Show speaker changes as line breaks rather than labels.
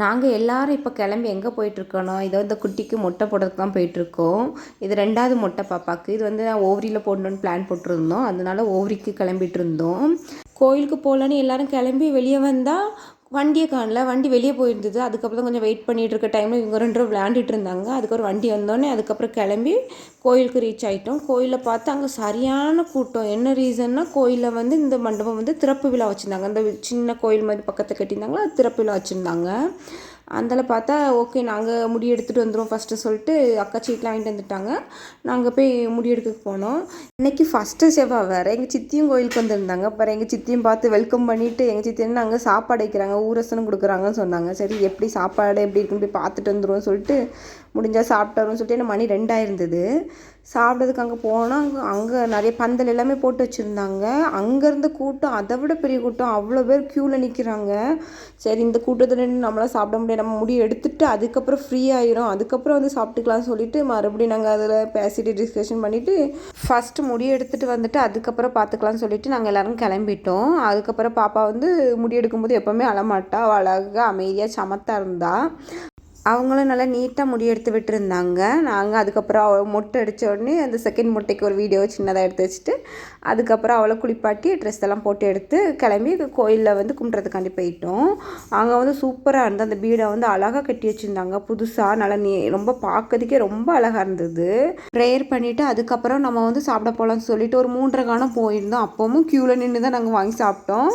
நாங்கள் எல்லாரும் இப்போ கிளம்பி எங்கே போயிட்டுருக்கோன்னா இதை இந்த குட்டிக்கு மொட்டை போடுறதுக்கு தான் போயிட்டுருக்கோம். இது 2வது மொட்டை பாப்பாவுக்கு. இது வந்து நான் ஓவரியில் போடணுன்னு பிளான் போட்டிருந்தோம். அதனால ஓவரிக்கு கிளம்பிட்டு இருந்தோம். கோயிலுக்கு போகலான்னு எல்லோரும் கிளம்பி வெளியே வந்தால் வண்டியை காணல. வண்டி வெளியே போயிருந்தது. அதுக்கப்புறம் கொஞ்சம் வெயிட் பண்ணிகிட்டு இருக்க டைமில் இவங்க 2 பேரும் விளையாண்டுட்டு இருந்தாங்க. அதுக்கப்புறம் வண்டி வந்தோடனே அதுக்கப்புறம் கிளம்பி கோயிலுக்கு ரீச் ஆகிட்டோம். கோயிலில் பார்த்து அங்கே சரியான கூட்டம். என்ன ரீசன்னா கோயிலில் வந்து இந்த மண்டபம் வந்து திறப்பு விழா வச்சுருந்தாங்க. அந்த சின்ன கோயில் மாதிரி பக்கத்தில் கட்டியிருந்தாங்களோ அது திறப்பு விழா வச்சுருந்தாங்க. அதில் பார்த்தா ஓகே நாங்கள் முடி எடுத்துகிட்டு வந்துடும் ஃபஸ்ட்டு சொல்லிட்டு அக்கா சீட்லாம் வாங்கிட்டு வந்துட்டாங்க. நாங்கள் போய் முடி எடுக்க போனோம். இன்றைக்கி ஃபஸ்ட்டு செவ்வாய் வேறு. எங்கள் சித்தியும் கோயிலுக்கு வந்திருந்தாங்க. அப்புறம் எங்கள் சித்தியும் பார்த்து வெல்கம் பண்ணிவிட்டு எங்கள் சித்தி வந்து அங்கே சாப்பாடு வைக்கிறாங்க, ஊரசனம் கொடுக்குறாங்கன்னு சொன்னாங்க. சரி எப்படி சாப்பாடு எப்படி இருக்குன்னு போய் பார்த்துட்டு வந்துடுவோம் சொல்லிட்டு முடிஞ்சால் சாப்பிட்டு வரும்னு சொல்லிட்டு என்ன மணி 2 இருந்தது. சாப்பிட்றதுக்கு அங்கே போனால் அங்கே நிறைய பந்தல் எல்லாமே போட்டு வச்சுருந்தாங்க. அங்கேருந்து கூட்டம் அதை விட பெரிய கூட்டம். அவ்வளோ பேர் க்யூவில் நிற்கிறாங்க. சரி இந்த கூட்டத்தில் நின்று நம்மளால் சாப்பிட முடியாது, நம்ம முடி எடுத்துகிட்டு அதுக்கப்புறம் ஃப்ரீ ஆயிரும், அதுக்கப்புறம் வந்து சாப்பிட்டுக்கலாம்னு சொல்லிட்டு மறுபடியும் நாங்கள் அதில் பேசிட்டு டிஸ்கஷன் பண்ணிவிட்டு ஃபஸ்ட்டு முடி எடுத்துகிட்டு வந்துட்டு அதுக்கப்புறம் பார்த்துக்கலாம்னு சொல்லிட்டு நாங்கள் எல்லோரும் கிளம்பிட்டோம். அதுக்கப்புறம் பாப்பா வந்து முடி எடுக்கும்போது எப்போவுமே அழமாட்டா, அவள் அழகாக அமைதியாக சமத்தாக இருந்தா. அவங்களும் நல்லா நீட்டாக முடி எடுத்து விட்டுருந்தாங்க. நாங்கள் அதுக்கப்புறம் அவள் மொட்டை அடித்த உடனே அந்த செகண்ட் மொட்டைக்கு ஒரு வீடியோ சின்னதாக எடுத்து வச்சுட்டு அதுக்கப்புறம் அவளை குளிப்பாட்டி ட்ரெஸ் எல்லாம் போட்டு எடுத்து கிளம்பி கோயிலில் வந்து கும்பிட்றதுக்காண்டி போயிட்டோம். அங்கே வந்து சூப்பராக இருந்தது. அந்த பீடை வந்து அழகாக கட்டி வச்சுருந்தாங்க புதுசாக. நல்லா ரொம்ப பார்க்கறதுக்கே ரொம்ப அழகாக இருந்தது. ப்ரேயர் பண்ணிவிட்டு அதுக்கப்புறம் நம்ம வந்து சாப்பிட போகலான்னு சொல்லிட்டு ஒரு 3:30 போயிருந்தோம். அப்போவும் க்யூவில் நின்று தான் நாங்கள் வாங்கி சாப்பிட்டோம்.